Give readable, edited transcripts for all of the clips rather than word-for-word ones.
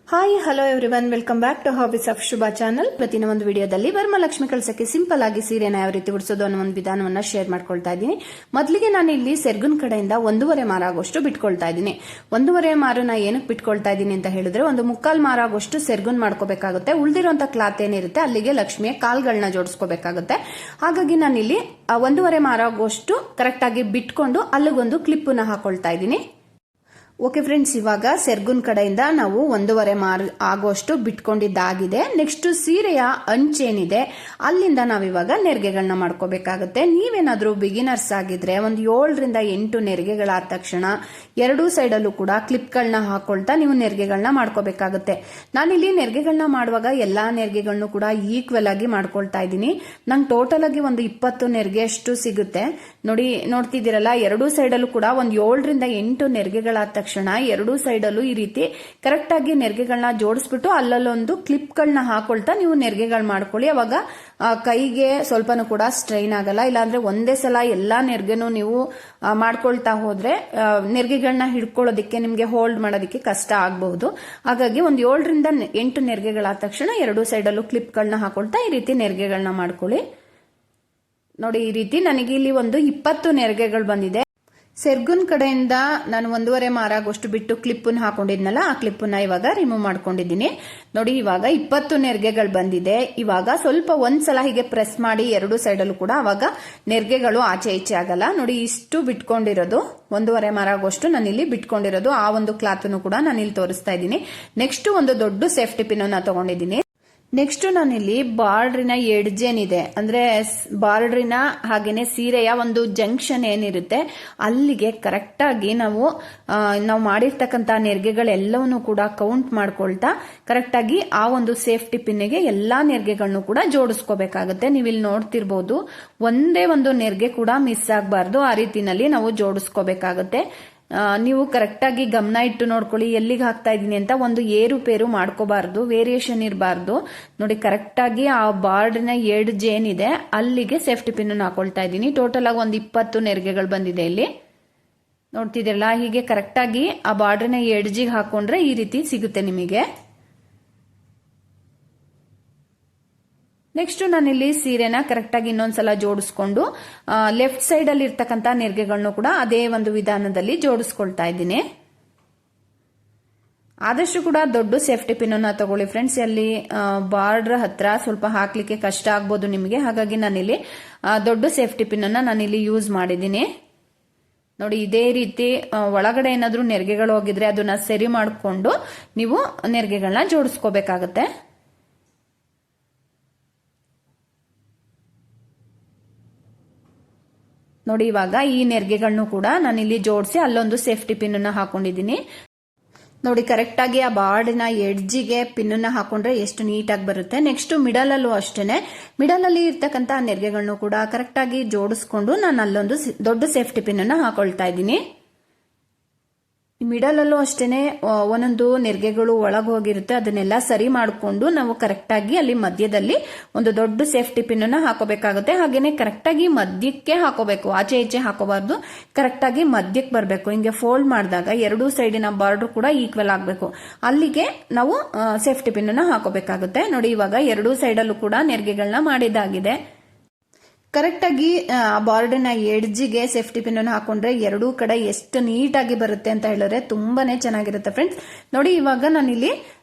Hi hello everyone, welcome back to hobbies of Shubha channel. ಇವತ್ತಿನ ಒಂದು ವಿಡಿಯೋದಲ್ಲಿ ವರಮಹಾಲಕ್ಷ್ಮಿ ಕಳಸಕ್ಕೆ ಸಿಂಪಲ್ ಆಗಿ ಸೀರೆನ ಯಾವ ರೀತಿ ಉಡಿಸೋದು ಅನ್ನೋ ಒಂದು ವಿಧಾನವನ್ನ ಶೇರ್ ಮಾಡ್ಕೊಳ್ತಾ ಇದ್ದೀನಿ. ಮೊದಲಿಗೆ ನಾನು ಇಲ್ಲಿ ಸೆರ್ಗುನ್ ಕಡೆಯಿಂದ 1.5 ಮಾರ ಆಗೋಷ್ಟು ಬಿಟ್ಕೊಳ್ತಾ ಇದ್ದೀನಿ. 1.5 ಮಾರನ ಏನಕ್ಕೆ ಬಿಟ್ಕೊಳ್ತಾ ಇದ್ದೀನಿ ಅಂತ ಹೇಳಿದ್ರೆ, ಒಂದು 3/4 ಮಾರ ಆಗೋಷ್ಟು ಸೆರ್ಗುನ್ ಮಾಡ್ಕೋಬೇಕಾಗುತ್ತೆ. ಉಳಿದಿರುವಂತ ಕ್ಲಾತ್ ಏನಿರುತ್ತೆ ಅಲ್ಲಿಗೆ ಲಕ್ಷ್ಮಿಯ ಕಾಲ್ಗಳನ್ನ ಜೋಡಿಸ್ಕೋಬೇಕಾಗುತ್ತೆ. ಹಾಗಾಗಿ ನಾನು ಇಲ್ಲಿ 1.5 ಮಾರ ಆಗೋಷ್ಟು ಕರೆಕ್ಟ್ ಆಗಿ ಬಿಟ್ಕೊಂಡು ಅಲ್ಲಿಗೊಂದು ಕ್ಲಿಪ್ ನ ಹಾಕೊಳ್ತಾ ಇದ್ದೀನಿ. ಓಕೆ ಫ್ರೆಂಡ್ಸ್, ಇವಾಗ ಸೆರ್ಗುನ್ ಕಡೆಯಿಂದ ನಾವು 1.5 ಮಾರ್ ಆಗೋಷ್ಟು ಬಿಟ್ಕೊಂಡಿದ್ದಾಗಿದೆ. ನೆಕ್ಸ್ಟ್ ಸೀರೆಯ ಅಂಚೇನಿದೆ ಅಲ್ಲಿಂದ ನಾವಿವಾಗ ನೆರಿಗೆಗಳನ್ನ ಮಾಡ್ಕೋಬೇಕಾಗುತ್ತೆ. ನೀವೇನಾದ್ರೂ ಬಿಗಿನರ್ಸ್ ಆಗಿದ್ರೆ ಒಂದು 7 ರಿಂದ 8 ನೆರಿಗೆಗಳಾದ ತಕ್ಷಣ ಎರಡೂ ಸೈಡಲ್ಲೂ ಕೂಡ ಕ್ಲಿಪ್ಗಳನ್ನ ಹಾಕೊಳ್ತಾ ನೀವು ನೆರಿಗೆಗಳನ್ನ ಮಾಡ್ಕೋಬೇಕಾಗುತ್ತೆ. ನಾನಿಲ್ಲಿ ನೆರಿಗೆಗಳನ್ನ ಮಾಡುವಾಗ ಎಲ್ಲಾ ನೆರಿಗೆಗಳನ್ನು ಕೂಡ ಈಕ್ವಲ್ ಆಗಿ ಮಾಡ್ಕೊಳ್ತಾ ಇದ್ದೀನಿ. ನಂಗೆ ಟೋಟಲ್ ಆಗಿ ಒಂದು 20 ನೆರಿಗೆ ಅಷ್ಟು ಸಿಗುತ್ತೆ. ನೋಡ್ತಿದ್ದೀರಲ್ಲ, ಎರಡೂ ಸೈಡಲ್ಲೂ ಕೂಡ ಒಂದು 7 ರಿಂದ 8 ನೆರಿಗೆಗಳಾದ ತಕ್ಷಣ ಎರಡೂ ಸೈಡಲ್ಲೂ ಈ ರೀತಿ ಕರೆಕ್ಟ್ ಆಗಿ ನೆರಿಗೆಗಳನ್ನ ಜೋಡಿಸ್ಬಿಟ್ಟು ಅಲ್ಲಲ್ಲೊಂದು ಕ್ಲಿಪ್ಗಳನ್ನ ಹಾಕೊಳ್ತಾ ನೀವು ನೆರಿಗೆಗಳು ಮಾಡ್ಕೊಳ್ಳಿ. ಅವಾಗ ಕೈಗೆ ಸ್ವಲ್ಪನೂ ಕೂಡ ಸ್ಟ್ರೈನ್ ಆಗಲ್ಲ. ಇಲ್ಲಾಂದ್ರೆ ಒಂದೇ ಸಲ ಎಲ್ಲಾ ನೆರಿಗೆನೂ ನೀವು ಮಾಡ್ಕೊಳ್ತಾ ಹೋದ್ರೆ ನೆರಿಗೆಗಳನ್ನ ಹಿಡ್ಕೊಳ್ಳೋದಿಕ್ಕೆ ನಿಮ್ಗೆ ಹೋಲ್ಡ್ ಮಾಡೋದಿಕ್ಕೆ ಕಷ್ಟ ಆಗಬಹುದು. ಹಾಗಾಗಿ ಒಂದು 7 ರಿಂದ 8 ನೆರಿಗೆಗಳಾದ ತಕ್ಷಣ ಎರಡೂ ಸೈಡಲ್ಲೂ ಕ್ಲಿಪ್ಗಳನ್ನ ಹಾಕೊಳ್ತಾ ಈ ರೀತಿ ನೆರಿಗೆಗಳನ್ನ ಮಾಡ್ಕೊಳ್ಳಿ. ನೋಡಿ, ಈ ರೀತಿ ನನಗೆ ಇಲ್ಲಿ ಒಂದು 20 ನೆರಿಗೆಗಳು ಬಂದಿದೆ. ಸೆರ್ಗುನ್ ಕಡೆಯಿಂದ ನಾನು 1.5 ಮಾರ ಆಗೋಷ್ಟು ಬಿಟ್ಟು ಕ್ಲಿಪ್ಪನ್ನು ಹಾಕೊಂಡಿದ್ನಲ್ಲ, ಆ ಕ್ಲಿಪ್ಪನ್ನ ಇವಾಗ ರಿಮೂವ್ ಮಾಡ್ಕೊಂಡಿದ್ದೀನಿ. ನೋಡಿ, ಇವಾಗ 20 ನೆರಿಗೆಗಳು ಬಂದಿದೆ. ಇವಾಗ ಸ್ವಲ್ಪ ಒಂದ್ಸಲ ಹೀಗೆ ಪ್ರೆಸ್ ಮಾಡಿ ಎರಡೂ ಸೈಡಲ್ಲೂ ಕೂಡ, ಅವಾಗ ನೆರಿಗೆಗಳು ಆಚೆ ಈಚೆ ಆಗಲ್ಲ. ನೋಡಿ, ಇಷ್ಟು ಬಿಟ್ಕೊಂಡಿರೋದು 1.5 ಮಾರ ಆಗೋಷ್ಟು ನಾನಿಲ್ಲಿ ಬಿಟ್ಕೊಂಡಿರೋದು. ಆ ಒಂದು ಕ್ಲಾತ್ನು ಕೂಡ ನಾನಿಲ್ಲಿ ತೋರಿಸ್ತಾ ಇದ್ದೀನಿ. ನೆಕ್ಸ್ಟ್ ಒಂದು ದೊಡ್ಡ ಸೇಫ್ಟಿ ಪಿನ್ ಅನ್ನ ತಗೊಂಡಿದ್ದೀನಿ. ನೆಕ್ಸ್ಟ್ ನಾನಿಲ್ಲಿ ಬಾರ್ಡ್ರಿನ ಎಡ್ಜ್ ಏನಿದೆ ಅಂದ್ರೆ ಬಾರ್ಡ್ರಿನ ಹಾಗೇನೆ ಸೀರೆಯ ಒಂದು ಜಂಕ್ಷನ್ ಏನಿರುತ್ತೆ ಅಲ್ಲಿಗೆ ಕರೆಕ್ಟ್ ಆಗಿ ನಾವು ಮಾಡಿರ್ತಕ್ಕಂಥ ನೆರಿಗೆಗಳೆಲ್ಲವನ್ನೂ ಕೂಡ ಕೌಂಟ್ ಮಾಡ್ಕೊಳ್ತಾ ಕರೆಕ್ಟ್ ಆಗಿ ಆ ಒಂದು ಸೇಫ್ಟಿ ಪಿನ್ಗೆ ಎಲ್ಲಾ ನೆರಿಗೆಗಳನ್ನು ಕೂಡ ಜೋಡಿಸ್ಕೋಬೇಕಾಗುತ್ತೆ. ನೀವಿಲ್ಲಿ ನೋಡ್ತಿರ್ಬೋದು, ಒಂದೇ ಒಂದು ನೆರಿಗೆ ಕೂಡ ಮಿಸ್ ಆಗಬಾರ್ದು. ಆ ರೀತಿನಲ್ಲಿ ನಾವು ಜೋಡಿಸ್ಕೋಬೇಕಾಗುತ್ತೆ. ನೀವು ಕರೆಕ್ಟ್ ಆಗಿ ಗಮನ ಇಟ್ಟು ನೋಡ್ಕೊಳ್ಳಿ, ಎಲ್ಲಿಗೆ ಹಾಕ್ತಾ ಇದೀನಿ ಅಂತ. ಒಂದು ಏರುಪೇರು ಮಾಡ್ಕೋಬಾರ್ದು, ವೇರಿಯೇಷನ್ ಇರಬಾರ್ದು. ನೋಡಿ, ಕರೆಕ್ಟ್ ಆಗಿ ಆ ಬಾರ್ಡ್ನ ಎಡ್ಜ್ ಏನಿದೆ ಅಲ್ಲಿಗೆ ಸೇಫ್ಟಿ ಪಿನ್ ಹಾಕೊಳ್ತಾ ಇದ್ದೀನಿ. ಟೋಟಲ್ ಆಗಿ ಒಂದು 20 ನೆರಿಗೆಗಳು ಬಂದಿದೆ. ಇಲ್ಲಿ ನೋಡ್ತಿದ್ದೀರಲ್ಲ, ಹೀಗೆ ಕರೆಕ್ಟ್ ಆಗಿ ಆ ಬಾರ್ಡ್ನ ಎಡ್ಜಿಗೆ ಹಾಕೊಂಡ್ರೆ ಈ ರೀತಿ ಸಿಗುತ್ತೆ ನಿಮಗೆ. ನೆಕ್ಸ್ಟ್ ನಾನಿಲ್ಲಿ ಸೀರೆನ ಕರೆಕ್ಟ್ ಆಗಿ ಇನ್ನೊಂದ್ಸಲ ಜೋಡಿಸ್ಕೊಂಡು ಲೆಫ್ಟ್ ಸೈಡ್ ಅಲ್ಲಿ ಇರ್ತಕ್ಕಂಥ ನೆರಿಗೆಗಳನ್ನು ಕೂಡ ಅದೇ ಒಂದು ವಿಧಾನದಲ್ಲಿ ಜೋಡಿಸ್ಕೊಳ್ತಾ ಇದ್ದೀನಿ. ಆದಷ್ಟು ಕೂಡ ದೊಡ್ಡ ಸೇಫ್ಟಿ ಪಿನ್ ಅನ್ನ ತಗೊಳ್ಳಿ ಫ್ರೆಂಡ್ಸ್. ಅಲ್ಲಿ ಬಾರ್ಡರ್ ಹತ್ರ ಸ್ವಲ್ಪ ಹಾಕ್ಲಿಕ್ಕೆ ಕಷ್ಟ ಆಗ್ಬೋದು ನಿಮಗೆ. ಹಾಗಾಗಿ ನಾನಿಲ್ಲಿ ದೊಡ್ಡ ಸೇಫ್ಟಿ ಪಿನ್ ಅನ್ನ ನಾನಿಲ್ಲಿ ಯೂಸ್ ಮಾಡಿದ್ದೀನಿ. ನೋಡಿ, ಇದೇ ರೀತಿ ಒಳಗಡೆ ಏನಾದ್ರೂ ನೆರಿಗೆಗಳು ಹೋಗಿದ್ರೆ ಅದನ್ನ ಸರಿ ಮಾಡಿಕೊಂಡು ನೀವು ನೆರಿಗೆಗಳನ್ನ ಜೋಡಿಸ್ಕೋಬೇಕಾಗತ್ತೆ. ನೋಡಿ, ಇವಾಗ ಈ ನೆರಿಗೆಗಳನ್ನು ಕೂಡ ನಾನಿಲ್ಲಿ ಜೋಡಿಸಿ ಅಲ್ಲೊಂದು ಸೇಫ್ಟಿ ಪಿನ್ ಅನ್ನ ಹಾಕೊಂಡಿದ್ದೀನಿ. ನೋಡಿ, ಕರೆಕ್ಟ್ ಆಗಿ ಆ ಬಾರ್ಡಿನ ಎಡ್ಜಿಗೆ ಪಿನ್ ಅನ್ನ ಹಾಕೊಂಡ್ರೆ ಎಷ್ಟು ನೀಟಾಗಿ ಬರುತ್ತೆ. ನೆಕ್ಸ್ಟ್ ಮಿಡಲ್ ಅಲ್ಲೂ ಅಷ್ಟೇನೆ, ಮಿಡಲ್ ಅಲ್ಲಿ ಇರ್ತಕ್ಕಂಥ ನೆರಿಗೆಗಳನ್ನು ಕೂಡ ಕರೆಕ್ಟ್ ಆಗಿ ಜೋಡಿಸ್ಕೊಂಡು ನಾನು ಅಲ್ಲೊಂದು ದೊಡ್ಡ ಸೇಫ್ಟಿ ಪಿನ್ ಅನ್ನ ಹಾಕೊಳ್ತಾ ಇದ್ದೀನಿ. ಮಿಡಲ್ ಅಲ್ಲೂ ಅಷ್ಟೇನೆ ಒಂದೊಂದು ನೆರಿಗೆಗಳು ಒಳಗೆ ಹೋಗಿರುತ್ತೆ, ಅದನ್ನೆಲ್ಲ ಸರಿ ಮಾಡಿಕೊಂಡು ನಾವು ಕರೆಕ್ಟ್ ಆಗಿ ಅಲ್ಲಿ ಮಧ್ಯದಲ್ಲಿ ಒಂದು ದೊಡ್ಡ ಸೇಫ್ಟಿ ಪಿನ್ ಅನ್ನ ಹಾಕೋಬೇಕಾಗುತ್ತೆ. ಹಾಗೇನೆ ಕರೆಕ್ಟ್ ಆಗಿ ಮಧ್ಯಕ್ಕೆ ಹಾಕೋಬೇಕು, ಆಚೆ ಈಚೆ ಹಾಕೋಬಾರ್ದು. ಕರೆಕ್ಟ್ ಆಗಿ ಮಧ್ಯಕ್ಕೆ ಬರಬೇಕು. ಹಿಂಗೆ ಫೋಲ್ಡ್ ಮಾಡಿದಾಗ ಎರಡೂ ಸೈಡಿನ ಬಾರ್ಡರ್ ಕೂಡ ಈಕ್ವಲ್ ಆಗಬೇಕು. ಅಲ್ಲಿಗೆ ನಾವು ಸೇಫ್ಟಿ ಪಿನ್ ಅನ್ನ ಹಾಕೋಬೇಕಾಗುತ್ತೆ. ನೋಡಿ, ಇವಾಗ ಎರಡೂ ಸೈಡಲ್ಲೂ ಕೂಡ ನೆರಿಗೆಗಳನ್ನ ಮಾಡಿದಾಗಿದೆ. ಕರೆಕ್ಟ್ ಆಗಿ ಬಾರ್ಡಿನ ಎಡ್ಜಿಗೆ ಸೇಫ್ಟಿ ಪಿನ್ ಅನ್ನು ಹಾಕೊಂಡ್ರೆ ಎರಡೂ ಕಡೆ ಎಷ್ಟು ನೀಟಾಗಿ ಬರುತ್ತೆ ಅಂತ ಹೇಳಿದ್ರೆ ತುಂಬಾನೇ ಚೆನ್ನಾಗಿರುತ್ತೆ ಫ್ರೆಂಡ್ಸ್. ನೋಡಿ, ಇವಾಗ ನಾನಿಲ್ಲಿ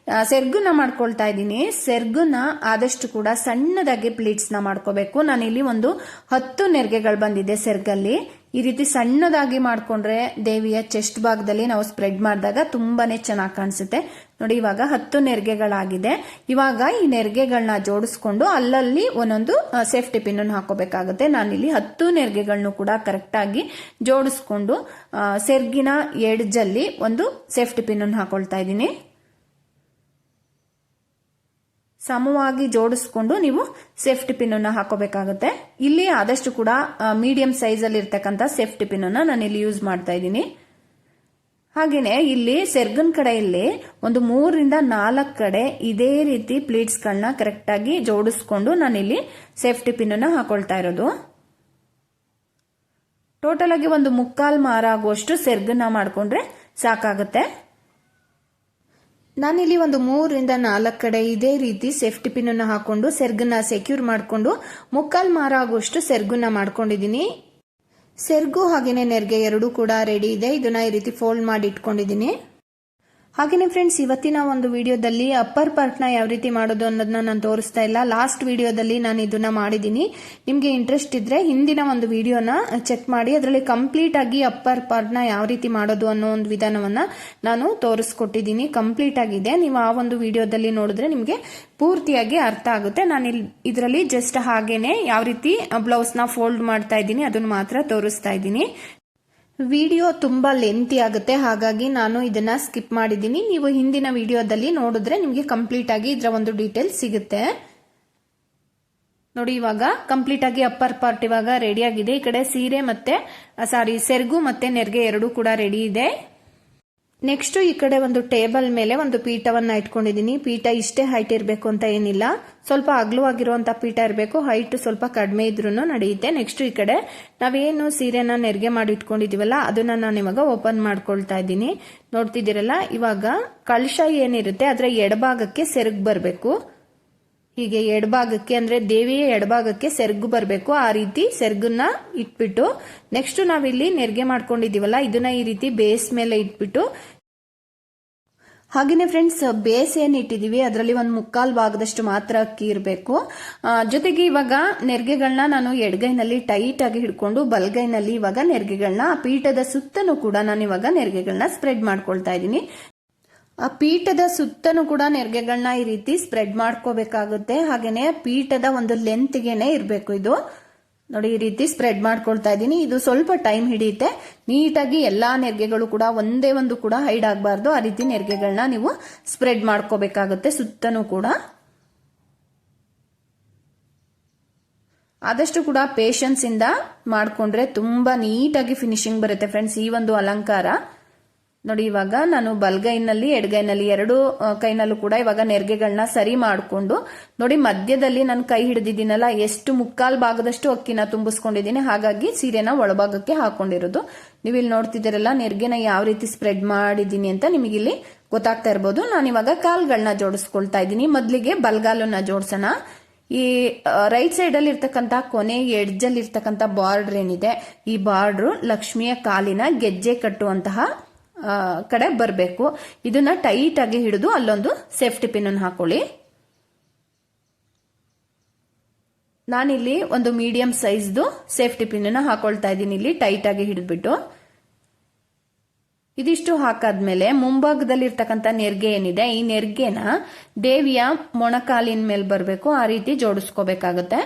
ಸೆರ್ಗುನ ಮಾಡ್ಕೊಳ್ತಾ ಇದ್ದೀನಿ. ಸೆರ್ಗುನ ಆದಷ್ಟು ಕೂಡ ಸಣ್ಣದಾಗಿ ಪ್ಲೀಟ್ಸ್ ನ ಮಾಡ್ಕೋಬೇಕು. ನಾನಿಲ್ಲಿ ಒಂದು 10 ನೆರಿಗೆಗಳು ಬಂದಿದೆ ಸೆರ್ಗಲ್ಲಿ. ಈ ರೀತಿ ಸಣ್ಣದಾಗಿ ಮಾಡ್ಕೊಂಡ್ರೆ ದೇವಿಯ ಚೆಸ್ಟ್ ಭಾಗದಲ್ಲಿ ನಾವು ಸ್ಪ್ರೆಡ್ ಮಾಡಿದಾಗ ತುಂಬಾನೇ ಚೆನ್ನಾಗಿ ಕಾಣಿಸುತ್ತೆ. ನೋಡಿ, ಇವಾಗ 10 ನೆರಿಗೆಗಳಾಗಿದೆ. ಇವಾಗ ಈ ನೆರಿಗೆಗಳನ್ನ ಜೋಡಿಸ್ಕೊಂಡು ಅಲ್ಲಲ್ಲಿ ಒಂದೊಂದು ಸೇಫ್ಟಿ ಪಿನ್ ಅನ್ನು ಹಾಕೋಬೇಕಾಗುತ್ತೆ. ನಾನಿಲ್ಲಿ 10 ನೆರಿಗೆಗಳನ್ನು ಕೂಡ ಕರೆಕ್ಟ್ ಆಗಿ ಜೋಡಿಸ್ಕೊಂಡು ಸೆರ್ಗಿನ ಎಡ್ಜಲ್ಲಿ ಒಂದು ಸೇಫ್ಟಿ ಪಿನ್ ಅನ್ನು ಹಾಕೊಳ್ತಾ ಇದ್ದೀನಿ. ಸಮವಾಗಿ ಜೋಡಿಸ್ಕೊಂಡು ನೀವು ಸೇಫ್ಟಿ ಪಿನ್ ಅನ್ನ ಹಾಕೋಬೇಕಾಗುತ್ತೆ. ಇಲ್ಲಿ ಆದಷ್ಟು ಕೂಡ ಮೀಡಿಯಂ ಸೈಜ್ ಅಲ್ಲಿ ಇರ್ತಕ್ಕಂಥ ಸೇಫ್ಟಿ ಪಿನ್ ಅನ್ನ ನಾನು ಇಲ್ಲಿ ಯೂಸ್ ಮಾಡ್ತಾ ಇದ್ದೀನಿ. ಹಾಗೇನೆ ಇಲ್ಲಿ ಸೆರ್ಗನ್ ಕಡೆಯಲ್ಲಿ ಒಂದು 3 ರಿಂದ 4 ಕಡೆ ಇದೇ ರೀತಿ ಪ್ಲೀಟ್ಸ್ ಗಳನ್ನ ಕರೆಕ್ಟ್ ಆಗಿ ಜೋಡಿಸ್ಕೊಂಡು ನಾನಿಲ್ಲಿ ಸೇಫ್ಟಿ ಪಿನ್ ಅನ್ನ ಹಾಕೊಳ್ತಾ ಇರೋದು. ಟೋಟಲ್ ಆಗಿ ಒಂದು 3/4 ಮಾರ ಆಗುವಷ್ಟು ಸೆರ್ಗನ್ನ ಮಾಡ್ಕೊಂಡ್ರೆ ಸಾಕಾಗುತ್ತೆ. ನಾನಿಲ್ಲಿ ಒಂದು 3 ರಿಂದ 4 ಕಡೆ ಇದೇ ರೀತಿ ಸೇಫ್ಟಿ ಪಿನ್ ಅನ್ನು ಹಾಕೊಂಡು ಸೆರ್ಗನ್ನ ಸೆಕ್ಯೂರ್ ಮಾಡಿಕೊಂಡು 3/4 ಮಾರ ಆಗುವಷ್ಟು ಸೆರ್ಗನ್ನ ಮಾಡ್ಕೊಂಡಿದ್ದೀನಿ. ಸೆರ್ಗು ಹಾಗೇನೆ ನೆರಿಗೆ ಎರಡೂ ಕೂಡ ರೆಡಿ ಇದೆ. ಇದನ್ನ ಈ ರೀತಿ ಫೋಲ್ಡ್ ಮಾಡಿ ಇಟ್ಕೊಂಡಿದ್ದೀನಿ. ಹಾಗೇನೆ ಫ್ರೆಂಡ್ಸ್, ಇವತ್ತಿನ ಒಂದು ವಿಡಿಯೋದಲ್ಲಿ ಅಪ್ಪರ್ ಪಾರ್ಟ್ ನ ಯಾವ ರೀತಿ ಮಾಡೋದು ಅನ್ನೋದನ್ನ ನಾನು ತೋರಿಸ್ತಾ ಇಲ್ಲ. ಲಾಸ್ಟ್ ವಿಡಿಯೋದಲ್ಲಿ ನಾನು ಇದನ್ನ ಮಾಡಿದ್ದೀನಿ. ನಿಮ್ಗೆ ಇಂಟ್ರೆಸ್ಟ್ ಇದ್ರೆ ಹಿಂದಿನ ಒಂದು ವಿಡಿಯೋನ ಚೆಕ್ ಮಾಡಿ. ಅದರಲ್ಲಿ ಕಂಪ್ಲೀಟ್ ಆಗಿ ಅಪ್ಪರ್ ಪಾರ್ಟ್ ನ ಯಾವ ರೀತಿ ಮಾಡೋದು ಅನ್ನೋ ಒಂದು ವಿಧಾನವನ್ನ ನಾನು ತೋರಿಸ್ಕೊಟ್ಟಿದ್ದೀನಿ. ಕಂಪ್ಲೀಟ್ ಆಗಿದೆ. ನೀವು ಆ ಒಂದು ವಿಡಿಯೋದಲ್ಲಿ ನೋಡಿದ್ರೆ ನಿಮ್ಗೆ ಪೂರ್ತಿಯಾಗಿ ಅರ್ಥ ಆಗುತ್ತೆ. ನಾನು ಇದರಲ್ಲಿ ಜಸ್ಟ್ ಹಾಗೇನೆ ಯಾವ ರೀತಿ ಬ್ಲೌಸ್ ನ ಫೋಲ್ಡ್ ಮಾಡ್ತಾ ಇದ್ದೀನಿ ಅದನ್ನ ಮಾತ್ರ ತೋರಿಸ್ತಾ ಇದ್ದೀನಿ. ವಿಡಿಯೋ ತುಂಬಾ ಲೆಂತಿ ಆಗುತ್ತೆ, ಹಾಗಾಗಿ ನಾನು ಇದನ್ನ ಸ್ಕಿಪ್ ಮಾಡಿದ್ದೀನಿ. ನೀವು ಹಿಂದಿನ ವಿಡಿಯೋದಲ್ಲಿ ನೋಡಿದ್ರೆ ನಿಮಗೆ ಕಂಪ್ಲೀಟ್ ಆಗಿ ಇದರ ಒಂದು ಡೀಟೇಲ್ಸ್ ಸಿಗುತ್ತೆ. ನೋಡಿ, ಇವಾಗ ಕಂಪ್ಲೀಟ್ ಆಗಿ ಅಪ್ಪರ್ ಪಾರ್ಟ್ ಇವಾಗ ರೆಡಿ ಆಗಿದೆ. ಈ ಕಡೆ ಸೀರೆ ಮತ್ತೆ ಸೆರ್ಗು ಮತ್ತೆ ನೆರಿಗೆ ಎರಡೂ ಕೂಡ ರೆಡಿ ಇದೆ. ನೆಕ್ಸ್ಟ್ ಈ ಕಡೆ ಒಂದು ಟೇಬಲ್ ಮೇಲೆ ಒಂದು ಪೀಠವನ್ನ ಇಟ್ಕೊಂಡಿದ್ದೀನಿ. ಪೀಠ ಇಷ್ಟೇ ಹೈಟ್ ಇರಬೇಕು ಅಂತ ಏನಿಲ್ಲ, ಸ್ವಲ್ಪ ಅಗಲವಾಗಿರುವಂತ ಪೀಠ ಇರಬೇಕು. ಹೈಟ್ ಸ್ವಲ್ಪ ಕಡಿಮೆ ಇದ್ರೂ ನಡೆಯುತ್ತೆ. ನೆಕ್ಸ್ಟ್ ಈ ಕಡೆ ನಾವೇನು ಸೀರೆನ ನೆರಿಗೆ ಮಾಡಿ ಇಟ್ಕೊಂಡಿದೀವಲ್ಲ ಅದನ್ನ ನಾನು ಇವಾಗ ಓಪನ್ ಮಾಡ್ಕೊಳ್ತಾ ಇದ್ದೀನಿ. ನೋಡ್ತಿದ್ದೀರಲ್ಲ, ಇವಾಗ ಕಳಶ ಏನಿರುತ್ತೆ ಅದರ ಎಡಭಾಗಕ್ಕೆ ಸೆರಗು ಬರಬೇಕು. ಹೀಗೆ ಎಡಭಾಗಕ್ಕೆ ಅಂದ್ರೆ ದೇವಿಯ ಎಡಭಾಗಕ್ಕೆ ಸೆರಗು ಬರಬೇಕು. ಆ ರೀತಿ ಸೆರಗನ್ನ ಇಟ್ಬಿಟ್ಟು ನೆಕ್ಸ್ಟ್ ನಾವಿಲ್ಲಿ ನೆರಿಗೆ ಮಾಡ್ಕೊಂಡಿದೀವಲ್ಲ ಇದನ್ನ ಈ ರೀತಿ ಬೇಸ್ ಮೇಲೆ ಇಟ್ಬಿಟ್ಟು, ಹಾಗೇನೆ ಫ್ರೆಂಡ್ಸ್, ಬೇಸ್ ಏನ್ ಇಟ್ಟಿದೀವಿ ಅದರಲ್ಲಿ ಒಂದು 3/4 ಭಾಗದಷ್ಟು ಮಾತ್ರ ಅಕ್ಕಿ ಇರಬೇಕು. ಜೊತೆಗೆ ಇವಾಗ ನೆರಿಗೆಗಳನ್ನ ನಾನು ಎಡಗೈನಲ್ಲಿ ಟೈಟ್ ಆಗಿ ಹಿಡ್ಕೊಂಡು ಬಲಗೈನಲ್ಲಿ ಇವಾಗ ನೆರಿಗೆಗಳನ್ನ ಪೀಠದ ಸುತ್ತನೂ ಕೂಡ ನಾನು ಇವಾಗ ನೆರಿಗೆಗಳನ್ನ ಸ್ಪ್ರೆಡ್ ಮಾಡ್ಕೊಳ್ತಾ ಇದ್ದೀನಿ. ಆ ಪೀಠದ ಸುತ್ತನೂ ಕೂಡ ನೆರಿಗೆಗಳನ್ನ ಈ ರೀತಿ ಸ್ಪ್ರೆಡ್ ಮಾಡ್ಕೋಬೇಕಾಗುತ್ತೆ. ಹಾಗೇನೆ ಪೀಠದ ಒಂದು ಲೆಂತ್ಗೆನೆ ಇರಬೇಕು ಇದು. ನೋಡಿ, ಈ ರೀತಿ ಸ್ಪ್ರೆಡ್ ಮಾಡ್ಕೊಳ್ತಾ ಇದ್ದೀನಿ. ಇದು ಸ್ವಲ್ಪ ಟೈಮ್ ಹಿಡಿಯುತ್ತೆ. ನೀಟಾಗಿ ಎಲ್ಲಾ ನೆರಿಗೆಗಳು ಕೂಡ ಒಂದೇ ಒಂದು ಕೂಡ ಹೈಡ್ ಆಗಬಾರ್ದು. ಆ ರೀತಿ ನೆರಿಗೆಗಳನ್ನ ನೀವು ಸ್ಪ್ರೆಡ್ ಮಾಡ್ಕೋಬೇಕಾಗುತ್ತೆ ಸುತ್ತನೂ ಕೂಡ. ಆದಷ್ಟು ಕೂಡ ಪೇಷನ್ಸ್ ಇಂದ ಮಾಡ್ಕೊಂಡ್ರೆ ತುಂಬಾ ನೀಟಾಗಿ ಫಿನಿಶಿಂಗ್ ಬರುತ್ತೆ ಫ್ರೆಂಡ್ಸ್ ಈ ಒಂದು ಅಲಂಕಾರ. ನೋಡಿ, ಇವಾಗ ನಾನು ಬಲಗೈನಲ್ಲಿ ಎಡಗೈನಲ್ಲಿ ಎರಡು ಕೈನಲ್ಲೂ ಕೂಡ ಇವಾಗ ನೆರಿಗೆಗಳನ್ನ ಸರಿ ಮಾಡಿಕೊಂಡು, ನೋಡಿ ಮಧ್ಯದಲ್ಲಿ ನಾನು ಕೈ ಹಿಡಿದಿದ್ದೀನಲ್ಲ ಎಷ್ಟು 3/4 ಭಾಗದಷ್ಟು ಅಕ್ಕಿನ ತುಂಬಿಸ್ಕೊಂಡಿದ್ದೀನಿ. ಹಾಗಾಗಿ ಸೀರೆನ ಒಳಭಾಗಕ್ಕೆ ಹಾಕೊಂಡಿರೋದು. ನೀವು ಇಲ್ಲಿ ನೋಡ್ತಿದ್ದೀರಲ್ಲ ನೆರಿಗೆನ ಯಾವ ರೀತಿ ಸ್ಪ್ರೆಡ್ ಮಾಡಿದ್ದೀನಿ ಅಂತ ನಿಮಗಿಲ್ಲಿ ಗೊತ್ತಾಗ್ತಾ ಇರ್ಬೋದು. ನಾನು ಇವಾಗ ಕಾಲ್ಗಳನ್ನ ಜೋಡಿಸ್ಕೊಳ್ತಾ ಇದ್ದೀನಿ. ಮೊದಲಿಗೆ ಬಲಗಾಲನ್ನ ಜೋಡಿಸೋಣ. ಈ ರೈಟ್ ಸೈಡ್ ಅಲ್ಲಿ ಇರ್ತಕ್ಕಂತ ಕೊನೆ ಎಡ್ಜ್ ಅಲ್ಲಿ ಇರ್ತಕ್ಕಂತ ಬಾರ್ಡರ್ ಏನಿದೆ, ಈ ಬಾರ್ಡರ್ ಲಕ್ಷ್ಮಿಯ ಕಾಲಿನ ಗೆಜ್ಜೆ ಕಟ್ಟುವಂತಹ ಕಡೆ ಬರಬೇಕು. ಇದನ್ನ ಟೈಟ್ ಆಗಿ ಹಿಡಿದು ಅಲ್ಲೊಂದು ಸೇಫ್ಟಿ ಪಿನ್ ಅನ್ನು ಹಾಕೊಳ್ಳಿ. ನಾನಿಲ್ಲಿ ಒಂದು ಮೀಡಿಯಂ ಸೈಜ್ದು ಸೇಫ್ಟಿ ಪಿನ್ ಅನ್ನು ಹಾಕೊಳ್ತಾ ಇದ್ದೀನಿ ಇಲ್ಲಿ ಟೈಟ್ ಆಗಿ ಹಿಡಿದ್ಬಿಟ್ಟು. ಇದಿಷ್ಟು ಹಾಕಾದ್ಮೇಲೆ ಮುಂಭಾಗದಲ್ಲಿ ಇರ್ತಕ್ಕಂಥ ನೆರಿಗೆ ಏನಿದೆ ಈ ನೆರಿಗೆನ ದೇವಿಯ ಮೊಣಕಾಲಿನ ಮೇಲೆ ಬರಬೇಕು. ಆ ರೀತಿ ಜೋಡಿಸ್ಕೋಬೇಕಾಗತ್ತೆ.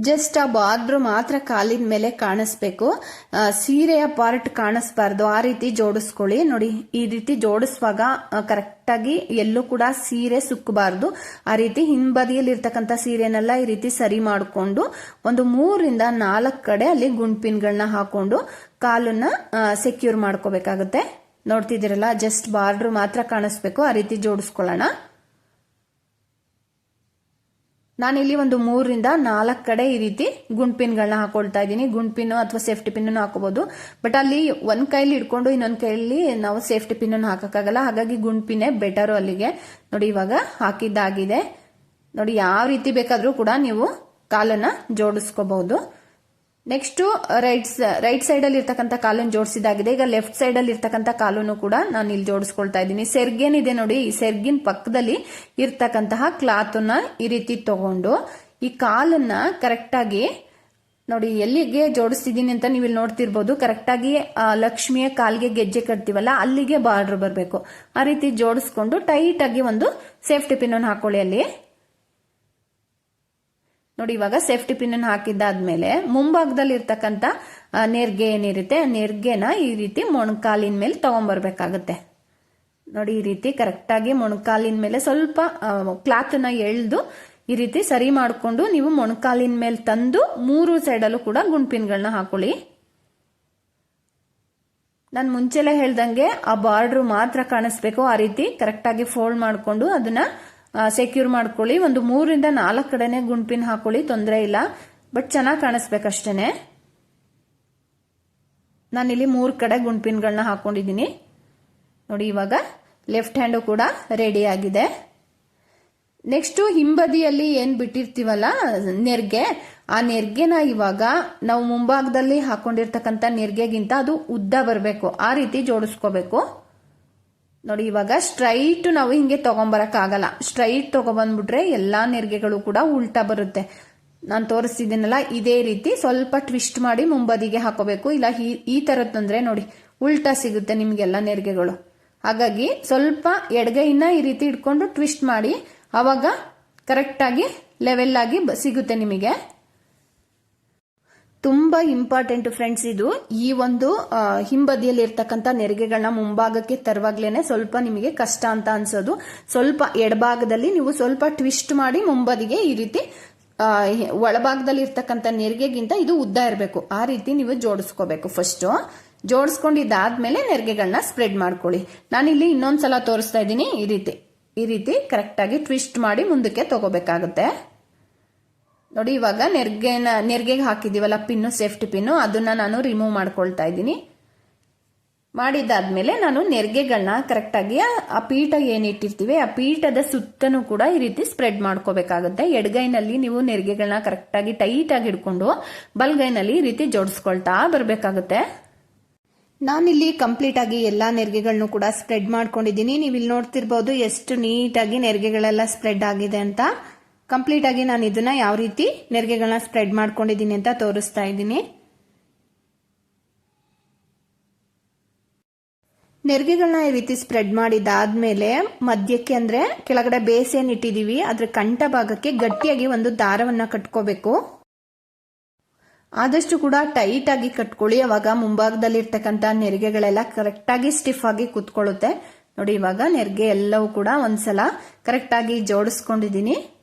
ಜಸ್ಟ್ ಆ ಬಾರ್ಡರ್ ಮಾತ್ರ ಕಾಲಿನ ಮೇಲೆ ಕಾಣಿಸ್ಬೇಕು, ಸೀರೆಯ ಪಾರ್ಟ್ ಕಾಣಿಸ್ಬಾರ್ದು. ಆ ರೀತಿ ಜೋಡಿಸ್ಕೊಳ್ಳಿ. ನೋಡಿ, ಈ ರೀತಿ ಜೋಡಿಸುವಾಗ ಕರೆಕ್ಟ್ ಆಗಿ ಎಲ್ಲೂ ಕೂಡ ಸೀರೆ ಸುಕ್ಕಬಾರ್ದು. ಆ ರೀತಿ ಹಿಂಬದಿಯಲ್ಲಿ ಇರ್ತಕ್ಕಂಥ ಸೀರೆನೆಲ್ಲ ಈ ರೀತಿ ಸರಿ ಮಾಡಿಕೊಂಡು ಒಂದು 3 ರಿಂದ 4 ಕಡೆ ಅಲ್ಲಿ ಗುಂಡ್ಪಿನ್ಗಳನ್ನ ಹಾಕೊಂಡು ಕಾಲನ್ನ ಸೆಕ್ಯೂರ್ ಮಾಡ್ಕೋಬೇಕಾಗುತ್ತೆ. ನೋಡ್ತಿದ್ದೀರಲ್ಲ, ಜಸ್ಟ್ ಬಾರ್ಡರ್ ಮಾತ್ರ ಕಾಣಿಸ್ಬೇಕು. ಆ ರೀತಿ ಜೋಡಿಸ್ಕೊಳ್ಳೋಣ. ನಾನಿಲ್ಲಿ ಒಂದು 3 ರಿಂದ 4 ಕಡೆ ಈ ರೀತಿ ಗುಂಡ್ಪಿನ್ಗಳನ್ನ ಹಾಕೊಳ್ತಾ ಇದ್ದೀನಿ. ಗುಂಡ್ಪಿನ್ ಅಥವಾ ಸೇಫ್ಟಿ ಪಿನ್ ಹಾಕೋಬಹುದು. ಬಟ್ ಅಲ್ಲಿ ಒಂದ್ ಕೈಲಿ ಇಟ್ಕೊಂಡು ಇನ್ನೊಂದ್ ಕೈಲಿ ನಾವು ಸೇಫ್ಟಿ ಪಿನ್ ಹಾಕಕ್ಕಾಗಲ್ಲ. ಹಾಗಾಗಿ ಗುಂಡ್ಪಿನೇ ಬೆಟರ್ ಅಲ್ಲಿಗೆ. ನೋಡಿ, ಇವಾಗ ಹಾಕಿದ್ದಾಗಿದೆ. ನೋಡಿ, ಯಾವ ರೀತಿ ಬೇಕಾದ್ರೂ ಕೂಡ ನೀವು ಕಾಲನ್ನ ಜೋಡಿಸ್ಕೋಬಹುದು. ನೆಕ್ಸ್ಟ್ ರೈಟ್ ಸೈಡ್ ಅಲ್ಲಿ ಇರ್ತಕ್ಕಂಥ ಕಾಲನ್ನು ಜೋಡಿಸಿದಾಗಿದೆ. ಈಗ ಲೆಫ್ಟ್ ಸೈಡ್ ಅಲ್ಲಿ ಇರ್ತಕ್ಕಂಥ ಕಾಲನ್ನು ಕೂಡ ನಾನು ಇಲ್ಲಿ ಜೋಡಿಸ್ಕೊಳ್ತಾ ಇದ್ದೀನಿ. ಸೆರ್ಗೇನಿದೆ ನೋಡಿ, ಈ ಸೆರ್ಗಿನ ಪಕ್ಕದಲ್ಲಿ ಇರ್ತಕ್ಕಂತಹ ಕ್ಲಾತ್ ಅನ್ನ ಈ ರೀತಿ ತಗೊಂಡು ಈ ಕಾಲನ್ನ ಕರೆಕ್ಟ್ ಆಗಿ ನೋಡಿ ಎಲ್ಲಿಗೆ ಜೋಡಿಸ್ತಿದ್ದೀನಿ ಅಂತ ನೀವು ಇಲ್ಲಿ ನೋಡ್ತಿರ್ಬೋದು. ಕರೆಕ್ಟ್ ಆಗಿ ಲಕ್ಷ್ಮಿಯ ಕಾಲ್ಗೆ ಗೆಜ್ಜೆ ಕಟ್ತೀವಲ್ಲ ಅಲ್ಲಿಗೆ ಬಾರ್ಡರ್ ಬರಬೇಕು. ಆ ರೀತಿ ಜೋಡಿಸ್ಕೊಂಡು ಟೈಟ್ ಆಗಿ ಒಂದು ಸೇಫ್ಟಿ ಪಿನ್ ಅನ್ನು ಹಾಕೊಳ್ಳಿ ಅಲ್ಲಿ. ನೋಡಿ, ಇವಾಗ ಸೇಫ್ಟಿ ಪಿನ್ ಅನ್ನು ಹಾಕಿದ್ದಾದ್ಮೇಲೆ ಮುಂಭಾಗದಲ್ಲಿ ಇರ್ತಕ್ಕಂಥ ನೆರಿಗೆ ಏನಿರುತ್ತೆ ಆ ನೆರಿಗೆನ ಈ ರೀತಿ ಮೊಣಕಾಲಿನ ಮೇಲೆ ತಗೊಂಡ್ಬರ್ಬೇಕಾಗತ್ತೆ. ನೋಡಿ, ಈ ರೀತಿ ಕರೆಕ್ಟ್ ಆಗಿ ಮೊಣಕಾಲಿನ ಮೇಲೆ ಸ್ವಲ್ಪ ಕ್ಲಾತ್ ನ ಎಳ್ದು ಈ ರೀತಿ ಸರಿ ಮಾಡಿಕೊಂಡು ನೀವು ಮೊಣಕಾಲಿನ ಮೇಲೆ ತಂದು 3 ಸೈಡಲ್ಲೂ ಕೂಡ ಗುಂಡ್ಪಿನ್ಗಳನ್ನ ಹಾಕೊಳ್ಳಿ. ನಾನು ಮುಂಚೆಲೆ ಹೇಳ್ದಂಗೆ ಆ ಬಾರ್ಡರ್ ಮಾತ್ರ ಕಾಣಿಸ್ಬೇಕು. ಆ ರೀತಿ ಕರೆಕ್ಟ್ ಆಗಿ ಫೋಲ್ಡ್ ಮಾಡಿಕೊಂಡು ಅದನ್ನ ಸೆಕ್ಯೂರ್ ಮಾಡ್ಕೊಳ್ಳಿ. ಒಂದು 3 ರಿಂದ 4 ಕಡೆನೆ ಗುಂಡ್ಪಿನ್ ಹಾಕೊಳ್ಳಿ, ತೊಂದರೆ ಇಲ್ಲ. ಬಟ್ ಚೆನ್ನಾಗಿ ಕಾಣಿಸ್ಬೇಕಷ್ಟೇನೆ. ನಾನಿಲ್ಲಿ 3 ಕಡೆ ಗುಂಡ್ಪಿನ್ಗಳನ್ನ ಹಾಕೊಂಡಿದ್ದೀನಿ. ನೋಡಿ ಇವಾಗ ಲೆಫ್ಟ್ ಹ್ಯಾಂಡು ಕೂಡ ರೆಡಿ ಆಗಿದೆ. ನೆಕ್ಸ್ಟ್ ಹಿಂಬದಿಯಲ್ಲಿ ಏನ್ ಬಿಟ್ಟಿರ್ತೀವಲ್ಲ ನೆರ್ಗೆ, ಆ ನೆರ್ಗೆನ ಇವಾಗ ನಾವು ಮುಂಭಾಗದಲ್ಲಿ ಹಾಕೊಂಡಿರ್ತಕ್ಕಂಥ ನೆರ್ಗೆಗಿಂತ ಅದು ಉದ್ದ ಬರಬೇಕು, ಆ ರೀತಿ ಜೋಡಿಸ್ಕೋಬೇಕು. ನೋಡಿ ಇವಾಗ ಸ್ಟ್ರೈಟ್ ನಾವು ಹಿಂಗೆ ತಗೊಂಬರಕ್ ಆಗಲ್ಲ. ಸ್ಟ್ರೈಟ್ ತಗೊಬಂದ್ಬಿಟ್ರೆ ಎಲ್ಲಾ ನೆರ್ಗೆಗಳು ಕೂಡ ಉಲ್ಟಾ ಬರುತ್ತೆ. ನಾನು ತೋರಿಸ್ತಿದ್ದೀನಲ್ಲ ಇದೇ ರೀತಿ ಸ್ವಲ್ಪ ಟ್ವಿಸ್ಟ್ ಮಾಡಿ ಮುಂಬದಿಗೆ ಹಾಕೋಬೇಕು. ಇಲ್ಲ ಈ ತರ ತಂದ್ರೆ ನೋಡಿ ಉಲ್ಟಾ ಸಿಗುತ್ತೆ ನಿಮ್ಗೆಲ್ಲ ನೆರ್ಗೆಗಳು. ಹಾಗಾಗಿ ಸ್ವಲ್ಪ ಎಡಗೈನ ಈ ರೀತಿ ಇಟ್ಕೊಂಡು ಟ್ವಿಸ್ಟ್ ಮಾಡಿ, ಅವಾಗ ಕರೆಕ್ಟ್ ಆಗಿ ಲೆವೆಲ್ ಆಗಿ ಸಿಗುತ್ತೆ ನಿಮಗೆ. ತುಂಬಾ ಇಂಪಾರ್ಟೆಂಟ್ ಫ್ರೆಂಡ್ಸ್ ಇದು. ಈ ಒಂದು ಹಿಂಬದಿಯಲ್ಲಿ ಇರ್ತಕ್ಕಂಥ ನೆರಿಗೆಗಳನ್ನ ಮುಂಭಾಗಕ್ಕೆ ತರುವಾಗ್ಲೇನೆ ಸ್ವಲ್ಪ ನಿಮಗೆ ಕಷ್ಟ ಅಂತ ಅನ್ಸೋದು. ಸ್ವಲ್ಪ ಎಡಭಾಗದಲ್ಲಿ ನೀವು ಸ್ವಲ್ಪ ಟ್ವಿಸ್ಟ್ ಮಾಡಿ ಮುಂಬದಿಗೆ ಈ ರೀತಿ ಒಳಭಾಗದಲ್ಲಿ ಇರ್ತಕ್ಕಂಥ ನೆರಿಗೆಗಿಂತ ಇದು ಉದ್ದ ಇರಬೇಕು, ಆ ರೀತಿ ನೀವು ಜೋಡಿಸ್ಕೋಬೇಕು. ಫಸ್ಟ್ ಜೋಡಿಸ್ಕೊಂಡಿದ್ದಾದ್ಮೇಲೆ ನೆರಿಗೆಗಳನ್ನ ಸ್ಪ್ರೆಡ್ ಮಾಡ್ಕೊಳ್ಳಿ. ನಾನಿಲ್ಲಿ ಇನ್ನೊಂದ್ಸಲ ತೋರಿಸ್ತಾ ಇದ್ದೀನಿ. ಈ ರೀತಿ ಕರೆಕ್ಟ್ ಆಗಿ ಟ್ವಿಸ್ಟ್ ಮಾಡಿ ಮುಂದಕ್ಕೆ ತಗೋಬೇಕಾಗುತ್ತೆ. ನೋಡಿ ಇವಾಗ ನೆರಿಗೆಗೆ ಹಾಕಿದೀವಲ್ಲ ಪಿನ್ನು, ಸೇಫ್ಟಿ ಪಿನ್ನು, ಅದನ್ನ ನಾನು ರಿಮೂವ್ ಮಾಡ್ಕೊಳ್ತಾ ಇದ್ದೀನಿ. ಮಾಡಿದಾದ್ಮೇಲೆ ನಾನು ನೆರಿಗೆಗಳನ್ನ ಕರೆಕ್ಟ್ ಆಗಿ ಆ ಪೀಠ ಏನಿಟ್ಟಿರ್ತೀವಿ ಆ ಪೀಠದ ಸುತ್ತನೂ ಕೂಡ ಈ ರೀತಿ ಸ್ಪ್ರೆಡ್ ಮಾಡ್ಕೋಬೇಕಾಗುತ್ತೆ. ಎಡಗೈನಲ್ಲಿ ನೀವು ನೆರಿಗೆಗಳನ್ನ ಕರೆಕ್ಟ್ ಆಗಿ ಟೈಟ್ ಆಗಿ ಹಿಡ್ಕೊಂಡು ಬಲ್ಗೈನಲ್ಲಿ ಈ ರೀತಿ ಜೋಡಿಸ್ಕೊಳ್ತಾ ಬರಬೇಕಾಗುತ್ತೆ. ನಾನಿಲ್ಲಿ ಕಂಪ್ಲೀಟ್ ಆಗಿ ಎಲ್ಲಾ ನೆರಿಗೆಗಳನ್ನು ಕೂಡ ಸ್ಪ್ರೆಡ್ ಮಾಡ್ಕೊಂಡಿದ್ದೀನಿ. ನೀವು ಇಲ್ಲಿ ನೋಡ್ತಿರ್ಬೋದು ಎಷ್ಟು ನೀಟಾಗಿ ನೆರಿಗೆಗಳೆಲ್ಲ ಸ್ಪ್ರೆಡ್ ಆಗಿದೆ ಅಂತ. ಕಂಪ್ಲೀಟ್ ಆಗಿ ನಾನು ಇದನ್ನ ಯಾವ ರೀತಿ ನೆರಿಗೆಗಳನ್ನ ಸ್ಪ್ರೆಡ್ ಮಾಡ್ಕೊಂಡಿದ್ದೀನಿ ಅಂತ ತೋರಿಸ್ತಾ ಇದ್ದೀನಿ. ನೆರಿಗೆಗಳನ್ನ ಈ ರೀತಿ ಸ್ಪ್ರೆಡ್ ಮಾಡಿದಾದ್ಮೇಲೆ ಮಧ್ಯಕ್ಕೆ ಅಂದ್ರೆ ಕೆಳಗಡೆ ಬೇಸ್ ಏನ್ ಇಟ್ಟಿದೀವಿ ಅದ್ರ ಕಂಠ ಭಾಗಕ್ಕೆ ಗಟ್ಟಿಯಾಗಿ ಒಂದು ದಾರವನ್ನ ಕಟ್ಕೋಬೇಕು. ಆದಷ್ಟು ಕೂಡ ಟೈಟ್ ಆಗಿ ಕಟ್ಕೊಳ್ಳಿ, ಅವಾಗ ಮುಂಭಾಗದಲ್ಲಿ ಇರ್ತಕ್ಕಂಥ ನೆರಿಗೆಗಳೆಲ್ಲ ಕರೆಕ್ಟ್ ಆಗಿ ಸ್ಟಿಫ್ ಆಗಿ ಕೂತ್ಕೊಳ್ಳುತ್ತೆ. ನೋಡಿ ಇವಾಗ ನೆರಿಗೆ ಎಲ್ಲವೂ ಕೂಡ ಒಂದ್ಸಲ ಕರೆಕ್ಟ್ ಆಗಿ ಜೋಡಿಸ್ಕೊಂಡಿದ್ದೀನಿ.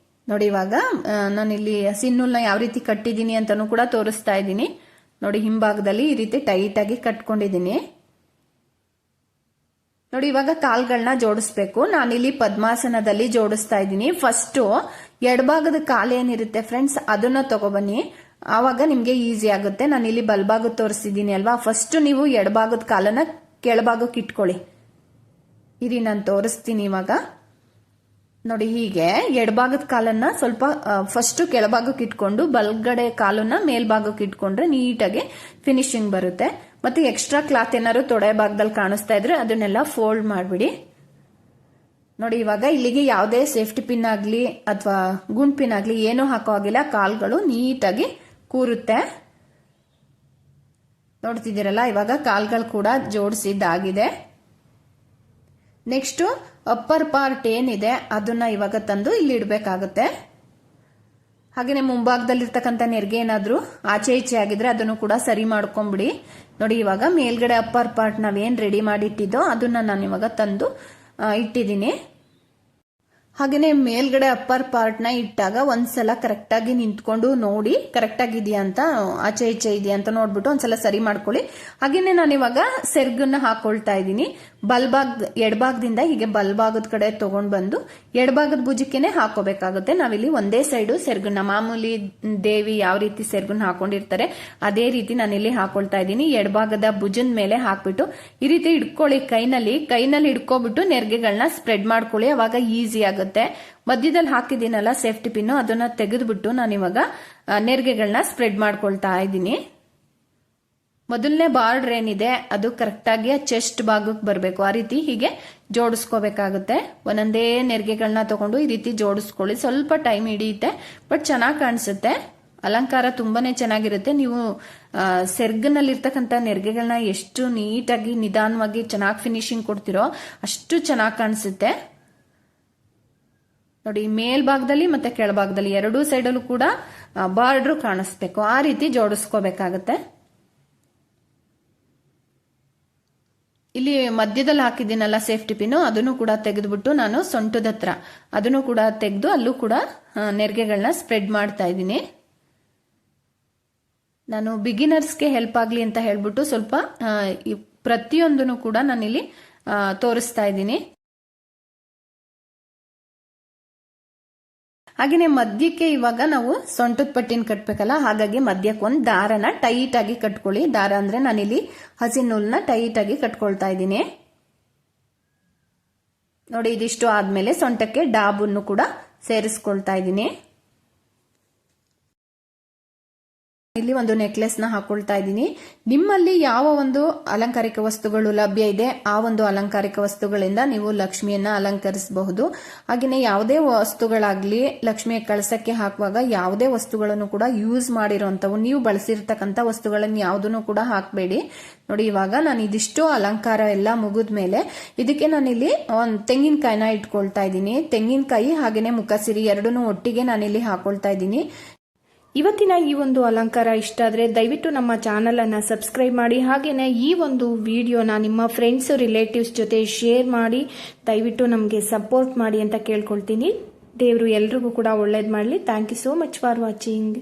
ನೋಡಿ ಇವಾಗ ನಾನಿಲ್ಲಿ ಹಸಿನೂಲ್ನ ಯಾವ ರೀತಿ ಕಟ್ಟಿದ್ದೀನಿ ಅಂತಾನು ಕೂಡ ತೋರಿಸ್ತಾ ಇದ್ದೀನಿ. ನೋಡಿ ಹಿಂಭಾಗದಲ್ಲಿ ಈ ರೀತಿ ಟೈಟ್ ಆಗಿ ಕಟ್ಕೊಂಡಿದ್ದೀನಿ. ನೋಡಿ ಇವಾಗ ಕಾಲ್ಗಳನ್ನ ಜೋಡಿಸ್ಬೇಕು. ನಾನಿಲ್ಲಿ ಪದ್ಮಾಸನದಲ್ಲಿ ಜೋಡಿಸ್ತಾ ಇದ್ದೀನಿ. ಫಸ್ಟ್ ಎಡಭಾಗದ ಕಾಲು ಏನಿರುತ್ತೆ ಫ್ರೆಂಡ್ಸ್ ಅದನ್ನ ತಗೊಬನ್ನಿ, ಆವಾಗ ನಿಮ್ಗೆ ಈಸಿ ಆಗುತ್ತೆ. ನಾನಿಲ್ಲಿ ಬಲ್ಭಾಗದ ತೋರಿಸ್ತಿದ್ದೀನಿ ಅಲ್ವಾ, ಫಸ್ಟ್ ನೀವು ಎಡಭಾಗದ ಕಾಲನ್ನ ಕೆಳಭಾಗಕ್ಕೆ ಇಟ್ಕೊಳ್ಳಿ. ಇರಿ ನಾನು ತೋರಿಸ್ತೀನಿ ಇವಾಗ. ನೋಡಿ ಹೀಗೆ ಎಡಭಾಗದ ಕಾಲನ್ನ ಸ್ವಲ್ಪ ಫಸ್ಟ್ ಕೆಳಭಾಗಕ್ಕೆ ಇಟ್ಕೊಂಡು ಬಲ್ಗಡೆ ಕಾಲನ್ನ ಮೇಲ್ಭಾಗಕ್ಕೆ ಇಟ್ಕೊಂಡ್ರೆ ನೀಟಾಗಿ ಫಿನಿಶಿಂಗ್ ಬರುತ್ತೆ. ಮತ್ತೆ ಎಕ್ಸ್ಟ್ರಾ ಕ್ಲಾತ್ ಏನಾದ್ರು ತೊಡೆ ಭಾಗದಲ್ಲಿ ಕಾಣಿಸ್ತಾ ಇದ್ರೆ ಅದನ್ನೆಲ್ಲ ಫೋಲ್ಡ್ ಮಾಡ್ಬಿಡಿ. ನೋಡಿ ಇವಾಗ ಇಲ್ಲಿಗೆ ಯಾವುದೇ ಸೇಫ್ಟಿ ಪಿನ್ ಆಗ್ಲಿ ಅಥವಾ ಗುಂಡ್ ಪಿನ್ ಆಗ್ಲಿ ಏನೂ ಹಾಕೋ ಆಗಿಲ್ಲ, ಕಾಲ್ಗಳು ನೀಟಾಗಿ ಕೂರುತ್ತೆ. ನೋಡ್ತಿದ್ದೀರಲ್ಲ ಇವಾಗ ಕಾಲ್ಗಳು ಕೂಡ ಜೋಡಿಸಿದ್ದಾಗಿದೆ. ನೆಕ್ಸ್ಟ್ ಅಪ್ಪರ್ ಪಾರ್ಟ್ ಏನಿದೆ ಅದನ್ನ ಇವಾಗ ತಂದು ಇಲ್ಲಿ ಇಡಬೇಕಾಗುತ್ತೆ. ಹಾಗೇನೆ ಮುಂಭಾಗದಲ್ಲಿರ್ತಕ್ಕಂಥ ನೆರಿಗೆ ಏನಾದ್ರೂ ಆಚೆ ಈಚೆ ಆಗಿದ್ರೆ ಅದನ್ನು ಕೂಡ ಸರಿ ಮಾಡ್ಕೊಂಡ್ಬಿಡಿ. ನೋಡಿ ಇವಾಗ ಮೇಲ್ಗಡೆ ಅಪ್ಪರ್ ಪಾರ್ಟ್ ನಾವೇನ್ ರೆಡಿ ಮಾಡಿಟ್ಟಿದ್ದೋ ಅದನ್ನ ನಾನು ಇವಾಗ ತಂದು ಇಟ್ಟಿದ್ದೀನಿ. ಹಾಗೇನೆ ಮೇಲ್ಗಡೆ ಅಪ್ಪರ್ ಪಾರ್ಟ್ ನ ಇಟ್ಟಾಗ ಒಂದ್ಸಲ ಕರೆಕ್ಟ್ ಆಗಿ ನಿಂತ್ಕೊಂಡು ನೋಡಿ ಕರೆಕ್ಟ್ ಆಗಿದೆಯಾ ಅಂತ, ಆಚೆ ಈಚೆ ಇದೆಯಾ ಅಂತ ನೋಡ್ಬಿಟ್ಟು ಒಂದ್ಸಲ ಸರಿ ಮಾಡ್ಕೊಳ್ಳಿ. ಹಾಗೇನೆ ನಾನು ಇವಾಗ ಸೆರ್ಗನ್ನ ಹಾಕೊಳ್ತಾ ಇದ್ದೀನಿ. ಎಡಭಾಗದಿಂದ ಹೀಗೆ ಬಲ್ಭಾಗದ ಕಡೆ ತಗೊಂಡ್ ಬಂದು ಎಡಭಾಗದ ಭುಜಕ್ಕೇನೆ ಹಾಕೋಬೇಕಾಗುತ್ತೆ. ನಾವಿಲ್ಲಿ ಒಂದೇ ಸೈಡು ಸೆರ್ಗನ್ನ ಮಾಮೂಲಿ ದೇವಿ ಯಾವ ರೀತಿ ಸೆರ್ಗನ್ನ ಹಾಕೊಂಡಿರ್ತಾರೆ ಅದೇ ರೀತಿ ನಾನಿಲ್ಲಿ ಹಾಕೊಳ್ತಾ ಇದ್ದೀನಿ. ಎಡಭಾಗದ ಭುಜದ ಮೇಲೆ ಹಾಕ್ಬಿಟ್ಟು ಈ ರೀತಿ ಇಟ್ಕೊಳ್ಳಿ. ಕೈನಲ್ಲಿ ಇಟ್ಕೊಬಿಟ್ಟು ನೆರಿಗೆಗಳನ್ನ ಸ್ಪ್ರೆಡ್ ಮಾಡ್ಕೊಳ್ಳಿ, ಅವಾಗ ಈಸಿ ಆಗುತ್ತೆ. ಮಧ್ಯದಲ್ಲಿ ಹಾಕಿದ್ದೀನಲ್ಲ ಸೇಫ್ಟಿ ಪಿನ್ ಅದನ್ನ ತೆಗೆದ್ಬಿಟ್ಟು ನಾನಿವಾಗ ನೆರಿಗೆಗಳನ್ನ ಸ್ಪ್ರೆಡ್ ಮಾಡ್ಕೊಳ್ತಾ ಇದ್ದೀನಿ. ಮೊದಲನೇ ಬಾರ್ಡರ್ ಏನಿದೆ ಅದು ಕರೆಕ್ಟ್ ಆಗಿ ಚೆಸ್ಟ್ ಭಾಗಕ್ಕೆ ಬರಬೇಕು, ಆ ರೀತಿ ಹೀಗೆ ಜೋಡಿಸ್ಕೋಬೇಕಾಗುತ್ತೆ. ಒಂದೊಂದೇ ನೆರಿಗೆಗಳನ್ನ ತಗೊಂಡು ಈ ರೀತಿ ಜೋಡಿಸ್ಕೊಳ್ಳಿ. ಸ್ವಲ್ಪ ಟೈಮ್ ಹಿಡಿಯುತ್ತೆ ಬಟ್ ಚೆನ್ನಾಗಿ ಕಾಣಿಸುತ್ತೆ. ಅಲಂಕಾರ ತುಂಬಾನೇ ಚೆನ್ನಾಗಿರುತ್ತೆ. ನೀವು ಸೆರ್ಗನಲ್ಲಿರ್ತಕ್ಕಂಥ ನೆರಿಗೆಗಳನ್ನ ಎಷ್ಟು ನೀಟಾಗಿ ನಿಧಾನವಾಗಿ ಚೆನ್ನಾಗಿ ಫಿನಿಶಿಂಗ್ ಕೊಡ್ತಿರೋ ಅಷ್ಟು ಚೆನ್ನಾಗಿ ಕಾಣಿಸುತ್ತೆ. ನೋಡಿ ಮೇಲ್ಭಾಗದಲ್ಲಿ ಮತ್ತೆ ಕೆಳಭಾಗದಲ್ಲಿ ಎರಡೂ ಸೈಡಲ್ಲೂ ಕೂಡ ಬಾರ್ಡರ್ ಕಾಣಿಸ್ಬೇಕು, ಆ ರೀತಿ ಜೋಡಿಸ್ಕೋಬೇಕಾಗತ್ತೆ. ಇಲ್ಲಿ ಮಧ್ಯದಲ್ಲಿ ಹಾಕಿದ್ದೀನಲ್ಲ ಸೇಫ್ಟಿ ಪಿನ್ ಅದನ್ನು ಕೂಡ ತೆಗೆದ್ಬಿಟ್ಟು ನಾನು ಸೊಂಟದ ಹತ್ರ ಅದನ್ನು ಕೂಡ ತೆಗೆದು ಅಲ್ಲೂ ಕೂಡ ನೆರಿಗೆಗಳನ್ನ ಸ್ಪ್ರೆಡ್ ಮಾಡ್ತಾ ಇದ್ದೀನಿ. ನಾನು ಬಿಗಿನರ್ಸ್ಗೆ ಹೆಲ್ಪ್ ಆಗ್ಲಿ ಅಂತ ಹೇಳ್ಬಿಟ್ಟು ಸ್ವಲ್ಪ ಪ್ರತಿಯೊಂದನ್ನು ಕೂಡ ನಾನಿಲ್ಲಿ ತೋರಿಸ್ತಾ ಇದ್ದೀನಿ. ಹಾಗೇನೆ ಮಧ್ಯಕ್ಕೆ ಇವಾಗ ನಾವು ಸೊಂಟದ ಪಟ್ಟಿನ ಕಟ್ಬೇಕಲ್ಲ, ಹಾಗಾಗಿ ಮಧ್ಯಕ್ಕೆ ಒಂದು ದಾರನ ಟೈಟ್ ಆಗಿ ಕಟ್ಕೊಳ್ಳಿ. ದಾರ ಅಂದ್ರೆ ನಾನಿಲ್ಲಿ ಹಸಿ ನೂಲ್ನ ಟೈಟ್ ಆಗಿ ಕಟ್ಕೊಳ್ತಾ ಇದ್ದೀನಿ. ನೋಡಿ ಇದಿಷ್ಟು ಆದ್ಮೇಲೆ ಸೊಂಟಕ್ಕೆ ಡಾಬನ್ನು ಕೂಡ ಸೇರಿಸ್ಕೊಳ್ತಾ ಇದ್ದೀನಿ. ಇಲ್ಲಿ ಒಂದು ನೆಕ್ಲೆಸ್ ನ ಹಾಕೊಳ್ತಾ ಇದ್ದೀನಿ. ನಿಮ್ಮಲ್ಲಿ ಯಾವ ಒಂದು ಅಲಂಕಾರಿಕ ವಸ್ತುಗಳು ಲಭ್ಯ ಇದೆ ಆ ಒಂದು ಅಲಂಕಾರಿಕ ವಸ್ತುಗಳಿಂದ ನೀವು ಲಕ್ಷ್ಮಿಯನ್ನ ಅಲಂಕರಿಸಬಹುದು. ಹಾಗೆಯೇ ಯಾವುದೇ ವಸ್ತುಗಳಾಗ್ಲಿ ಲಕ್ಷ್ಮಿಯ ಕಳಸಕ್ಕೆ ಹಾಕುವಾಗ ಯಾವುದೇ ವಸ್ತುಗಳನ್ನು ಕೂಡ ಯೂಸ್ ಮಾಡಿರುವಂತವು, ನೀವು ಬಳಸಿರ್ತಕ್ಕಂಥ ವಸ್ತುಗಳನ್ನು ಯಾವುದನ್ನು ಕೂಡ ಹಾಕಬೇಡಿ. ನೋಡಿ ಇವಾಗ ನಾನು ಇದಿಷ್ಟು ಅಲಂಕಾರ ಎಲ್ಲ ಮುಗಿದ್ಮೇಲೆ ಇದಕ್ಕೆ ನಾನಿಲ್ಲಿ ಒಂದು ತೆಂಗಿನಕಾಯಿನ ಇಟ್ಕೊಳ್ತಾ ಇದ್ದೀನಿ. ತೆಂಗಿನಕಾಯಿ ಹಾಗೇನೆ ಮುಖಸಿರಿ ಎರಡನ್ನೂ ಒಟ್ಟಿಗೆ ನಾನಿಲ್ಲಿ ಹಾಕೊಳ್ತಾ ಇದ್ದೀನಿ. ಇವತ್ತಿನ ಈ ಒಂದು ಅಲಂಕಾರ ಇಷ್ಟ ಆದರೆ ದಯವಿಟ್ಟು ನಮ್ಮ ಚಾನಲ್ ಅನ್ನ ಸಬ್ಸ್ಕ್ರೈಬ್ ಮಾಡಿ. ಹಾಗೇನೆ ಈ ಒಂದು ವಿಡಿಯೋನ ನಿಮ್ಮ ಫ್ರೆಂಡ್ಸ್ ರಿಲೇಟಿವ್ಸ್ ಜೊತೆ ಶೇರ್ ಮಾಡಿ ದಯವಿಟ್ಟು ನಮಗೆ ಸಪೋರ್ಟ್ ಮಾಡಿ ಅಂತ ಕೇಳ್ಕೊಳ್ತೀನಿ. ದೇವರು ಎಲ್ರಿಗೂ ಕೂಡ ಒಳ್ಳೇದು ಮಾಡಲಿ. Thank you so much for watching.